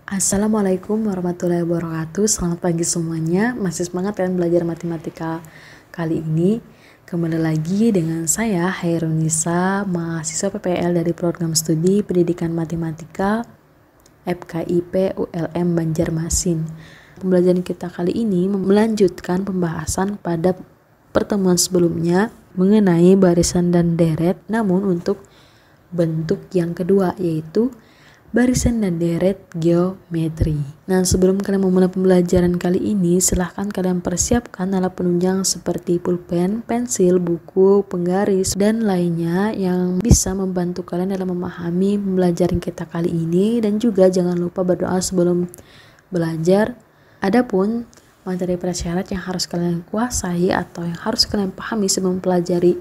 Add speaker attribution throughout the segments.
Speaker 1: Assalamualaikum warahmatullahi wabarakatuh. Selamat pagi semuanya. Masih semangat kan belajar matematika kali ini? Kembali lagi dengan saya Hairunisa, mahasiswa PPL dari Program Studi Pendidikan Matematika FKIP ULM Banjarmasin. Pembelajaran kita kali ini melanjutkan pembahasan pada pertemuan sebelumnya mengenai barisan dan deret, namun untuk bentuk yang kedua, yaitu barisan dan deret geometri. Nah, sebelum kalian memulai pembelajaran kali ini, silahkan kalian persiapkan alat penunjang seperti pulpen, pensil, buku, penggaris, dan lainnya yang bisa membantu kalian dalam memahami pembelajaran kita kali ini. Dan juga jangan lupa berdoa sebelum belajar. Adapun materi prasyarat yang harus kalian kuasai atau yang harus kalian pahami sebelum mempelajari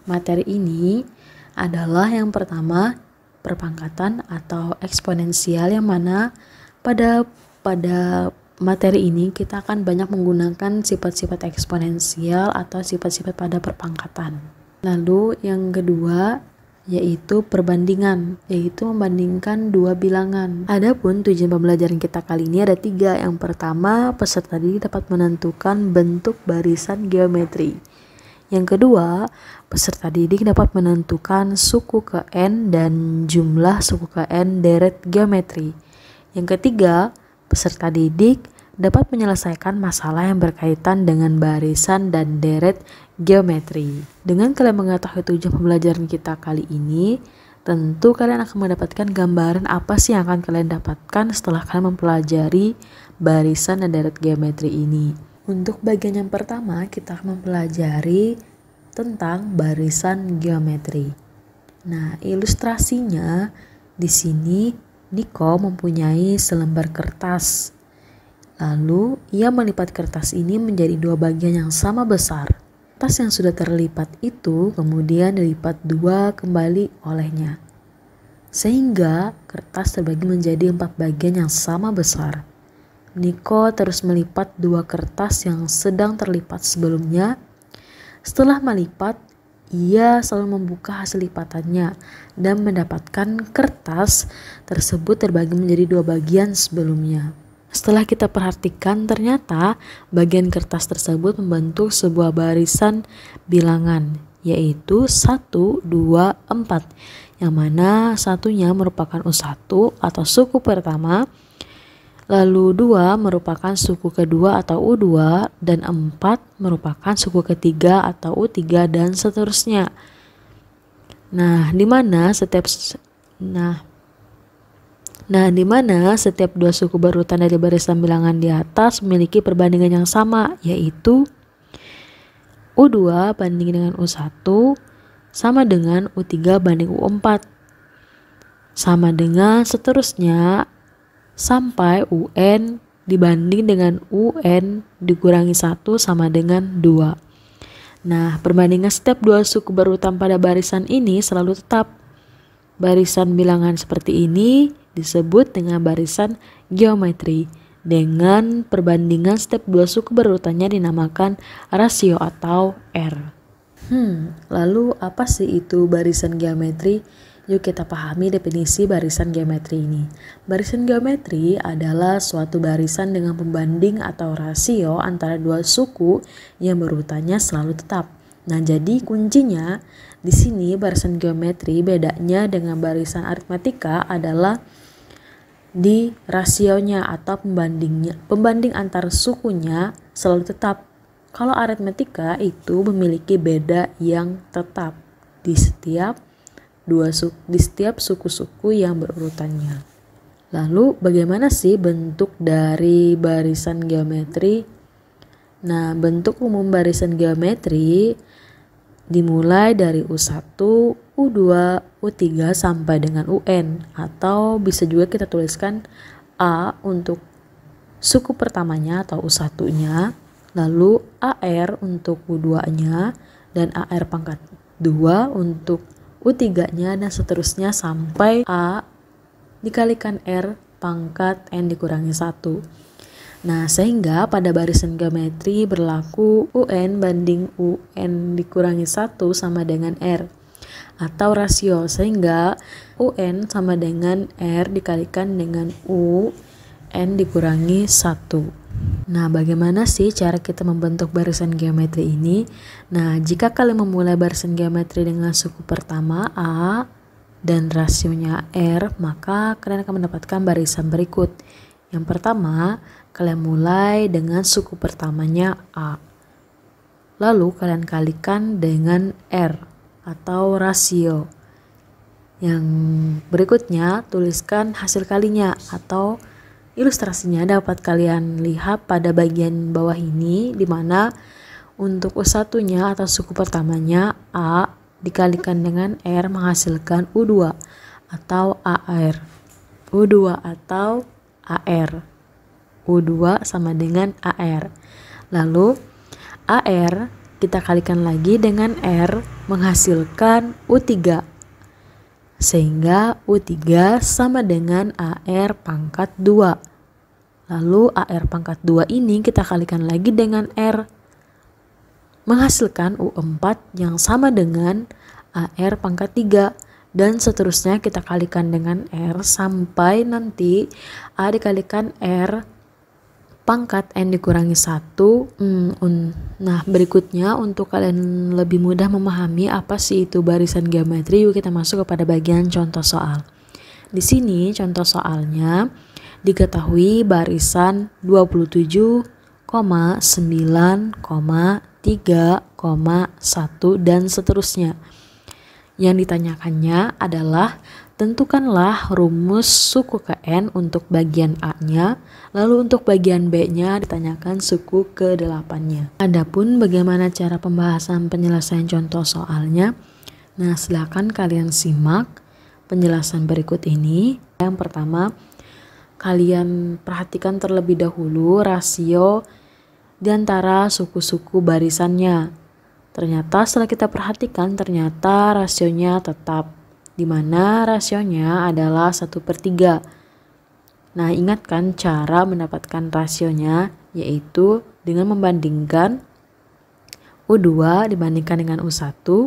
Speaker 1: materi ini adalah yang pertama, perpangkatan atau eksponensial, yang mana pada materi ini kita akan banyak menggunakan sifat-sifat eksponensial atau sifat-sifat pada perpangkatan. Lalu yang kedua yaitu perbandingan, yaitu membandingkan dua bilangan. Adapun tujuan pembelajaran kita kali ini ada 3. Yang pertama, peserta didik dapat menentukan bentuk barisan geometri. Yang kedua, peserta didik dapat menentukan suku ke N dan jumlah suku ke N deret geometri. Yang ketiga, peserta didik dapat menyelesaikan masalah yang berkaitan dengan barisan dan deret geometri. Dengan kalian mengetahui tujuan pembelajaran kita kali ini, tentu kalian akan mendapatkan gambaran apa sih yang akan kalian dapatkan setelah kalian mempelajari barisan dan deret geometri ini. Untuk bagian yang pertama, kita akan mempelajari tentang barisan geometri. Nah, ilustrasinya di sini Niko mempunyai selembar kertas. Lalu, ia melipat kertas ini menjadi 2 bagian yang sama besar. Kertas yang sudah terlipat itu kemudian dilipat 2 kembali olehnya, sehingga kertas terbagi menjadi 4 bagian yang sama besar. Niko terus melipat 2 kertas yang sedang terlipat sebelumnya. Setelah melipat, ia selalu membuka hasil lipatannya dan mendapatkan kertas tersebut terbagi menjadi 2 bagian sebelumnya. Setelah kita perhatikan, ternyata bagian kertas tersebut membentuk sebuah barisan bilangan, yaitu 1, 2, 4, yang mana satunya merupakan U1 atau suku pertama, lalu 2 merupakan suku kedua atau U2, dan 4 merupakan suku ketiga atau U3, dan seterusnya. Nah, di mana setiap 2 suku berurutan dari barisan bilangan di atas memiliki perbandingan yang sama, yaitu U2 banding dengan U1 sama dengan U3 banding U4, sama dengan seterusnya sampai UN dibanding dengan UN dikurangi 1 sama dengan 2. Nah, perbandingan setiap 2 suku berurutan pada barisan ini selalu tetap. Barisan bilangan seperti ini disebut dengan barisan geometri. Dengan perbandingan setiap 2 suku berurutannya dinamakan rasio atau R. Lalu apa sih itu barisan geometri? Yuk kita pahami definisi barisan geometri ini. Barisan geometri adalah suatu barisan dengan pembanding atau rasio antara 2 suku yang berurutannya selalu tetap. Nah, jadi kuncinya di sini barisan geometri bedanya dengan barisan aritmatika adalah di rasionya atau pembanding antar sukunya selalu tetap. Kalau aritmatika itu memiliki beda yang tetap di setiap suku-suku yang berurutannya. Lalu bagaimana sih bentuk dari barisan geometri? Nah, bentuk umum barisan geometri dimulai dari U1, U2, U3 sampai dengan UN, atau bisa juga kita tuliskan A untuk suku pertamanya atau U1-nya, lalu AR untuk U2-nya, dan AR pangkat 2 untuk U3-nya, dan seterusnya sampai A dikalikan R pangkat N dikurangi 1. Nah, sehingga pada barisan geometri berlaku UN banding UN dikurangi 1 sama dengan R. atau rasio, sehingga UN sama dengan R dikalikan dengan UN dikurangi 1. Nah, bagaimana sih cara kita membentuk barisan geometri ini? Nah, jika kalian memulai barisan geometri dengan suku pertama A dan rasionya R, maka kalian akan mendapatkan barisan berikut. Yang pertama, kalian mulai dengan suku pertamanya A. Lalu kalian kalikan dengan R atau rasio. Yang berikutnya, tuliskan hasil kalinya atau ilustrasinya dapat kalian lihat pada bagian bawah ini, di mana untuk U1-nya atau suku pertamanya A dikalikan dengan R menghasilkan U2 atau AR. U2 atau AR. U2 sama dengan AR. Lalu AR kita kalikan lagi dengan R menghasilkan U3. Sehingga U3 sama dengan AR pangkat 2. Lalu AR pangkat 2 ini kita kalikan lagi dengan R menghasilkan U4 yang sama dengan AR pangkat 3. Dan seterusnya kita kalikan dengan R sampai nanti A dikalikan R pangkat N dikurangi 1. Nah, berikutnya untuk kalian lebih mudah memahami apa sih itu barisan geometri, yuk kita masuk kepada bagian contoh soal. Di sini contoh soalnya diketahui barisan 27, 9, 3, 1 dan seterusnya. Yang ditanyakannya adalah tentukanlah rumus suku ke N untuk bagian A-nya, lalu untuk bagian B-nya ditanyakan suku ke 8-nya. Adapun bagaimana cara pembahasan penyelesaian contoh soalnya, nah silakan kalian simak penjelasan berikut ini. Yang pertama, kalian perhatikan terlebih dahulu rasio di antara suku-suku barisannya. Ternyata setelah kita perhatikan, ternyata rasionya tetap, di mana rasionya adalah 1/3. Nah, ingatkan cara mendapatkan rasionya, yaitu dengan membandingkan U2 dibandingkan dengan U1,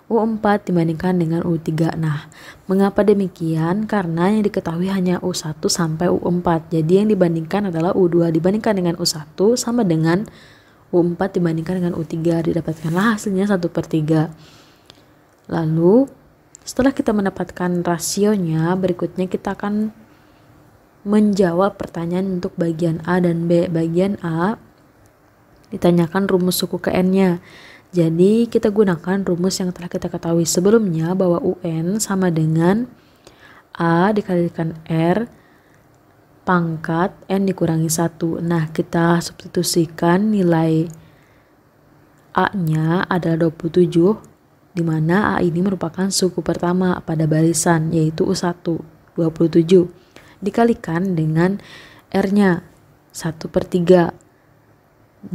Speaker 1: U4 dibandingkan dengan U3. Nah, mengapa demikian? Karena yang diketahui hanya U1 sampai U4. Jadi yang dibandingkan adalah U2 dibandingkan dengan U1 sama dengan U4 dibandingkan dengan U3. Didapatkanlah hasilnya 1/3. Lalu setelah kita mendapatkan rasionya, berikutnya kita akan menjawab pertanyaan untuk bagian A dan B. Bagian A ditanyakan rumus suku ke N-nya. Jadi kita gunakan rumus yang telah kita ketahui sebelumnya, bahwa UN sama dengan A dikalikan R pangkat N dikurangi 1. Nah, kita substitusikan nilai A-nya adalah 27, di mana A ini merupakan suku pertama pada barisan, yaitu U1, 27. Dikalikan dengan R-nya, 1/3.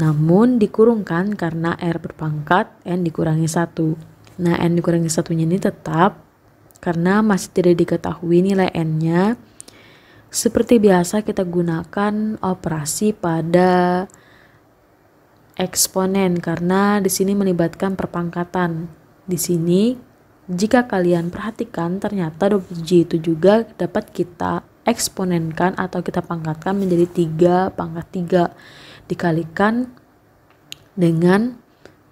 Speaker 1: Namun dikurungkan karena R berpangkat N dikurangi 1. Nah, N dikurangi 1-nya ini tetap, karena masih tidak diketahui nilai N-nya. Seperti biasa kita gunakan operasi pada eksponen, karena di sini melibatkan perpangkatan. Di sini jika kalian perhatikan, ternyata 27 itu juga dapat kita eksponenkan atau kita pangkatkan menjadi 3/3 dikalikan dengan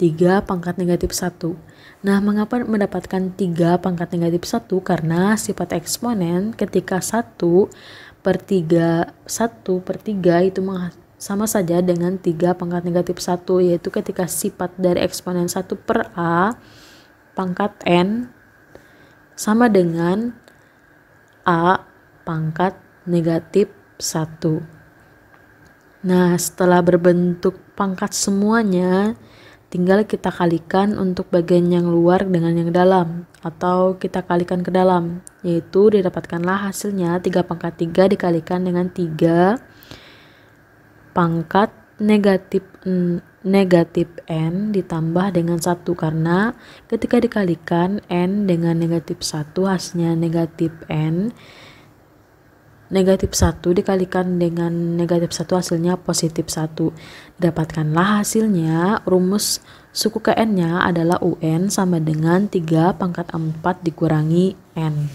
Speaker 1: 3⁻⁻1. Nah, mengapa mendapatkan 3⁻⁻1? Karena sifat eksponen ketika 1/3 itu sama saja dengan 3⁻⁻1, yaitu ketika sifat dari eksponen 1/A pangkat N sama dengan A pangkat negatif 1. Nah, setelah berbentuk pangkat semuanya, tinggal kita kalikan untuk bagian yang luar dengan yang dalam, atau kita kalikan ke dalam, yaitu didapatkanlah hasilnya 3/3 dikalikan dengan 3 pangkat negatif N ditambah dengan 1, karena ketika dikalikan N dengan negatif 1 hasilnya negatif N. negatif 1 dikalikan dengan negatif 1 hasilnya positif 1. Dapatkanlah hasilnya. Rumus suku ke N-nya adalah UN sama dengan 3 pangkat 4 dikurangi N.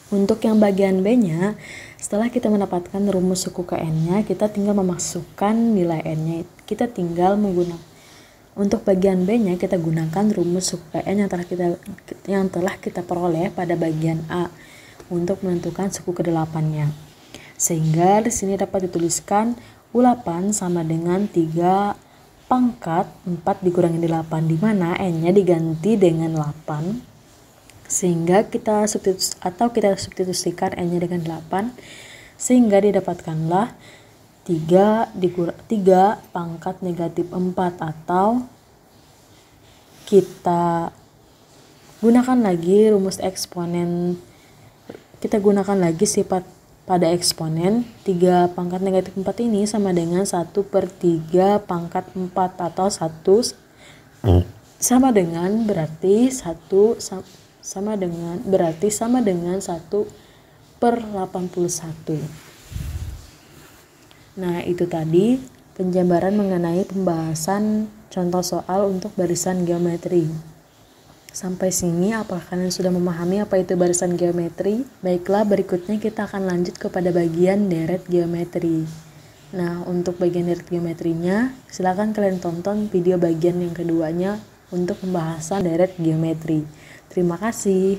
Speaker 1: Untuk yang bagian B-nya, setelah kita mendapatkan rumus suku ke N-nya, kita tinggal memasukkan nilai N-nya. Kita tinggal menggunakan. Untuk bagian B-nya, kita gunakan rumus suku ke N yang telah kita peroleh pada bagian A untuk menentukan suku ke-8-nya. Sehingga di sini dapat dituliskan U8 sama dengan 3 pangkat 4 dikurangi 8, di mana N-nya diganti dengan 8. Sehingga kita substitusikan N-nya dengan 8, sehingga didapatkanlah 3 pangkat negatif 4, atau kita gunakan lagi rumus eksponen, kita gunakan lagi sifat pada eksponen. 3 pangkat negatif 4 ini sama dengan 1/3 pangkat 4, atau 1 sama dengan berarti 1/81. Nah, itu tadi penjabaran mengenai pembahasan contoh soal untuk barisan geometri. Sampai sini apakah kalian sudah memahami apa itu barisan geometri? Baiklah, berikutnya kita akan lanjut kepada bagian deret geometri. Nah, untuk bagian deret geometrinya, silakan kalian tonton video bagian yang keduanya untuk pembahasan deret geometri. Terima kasih.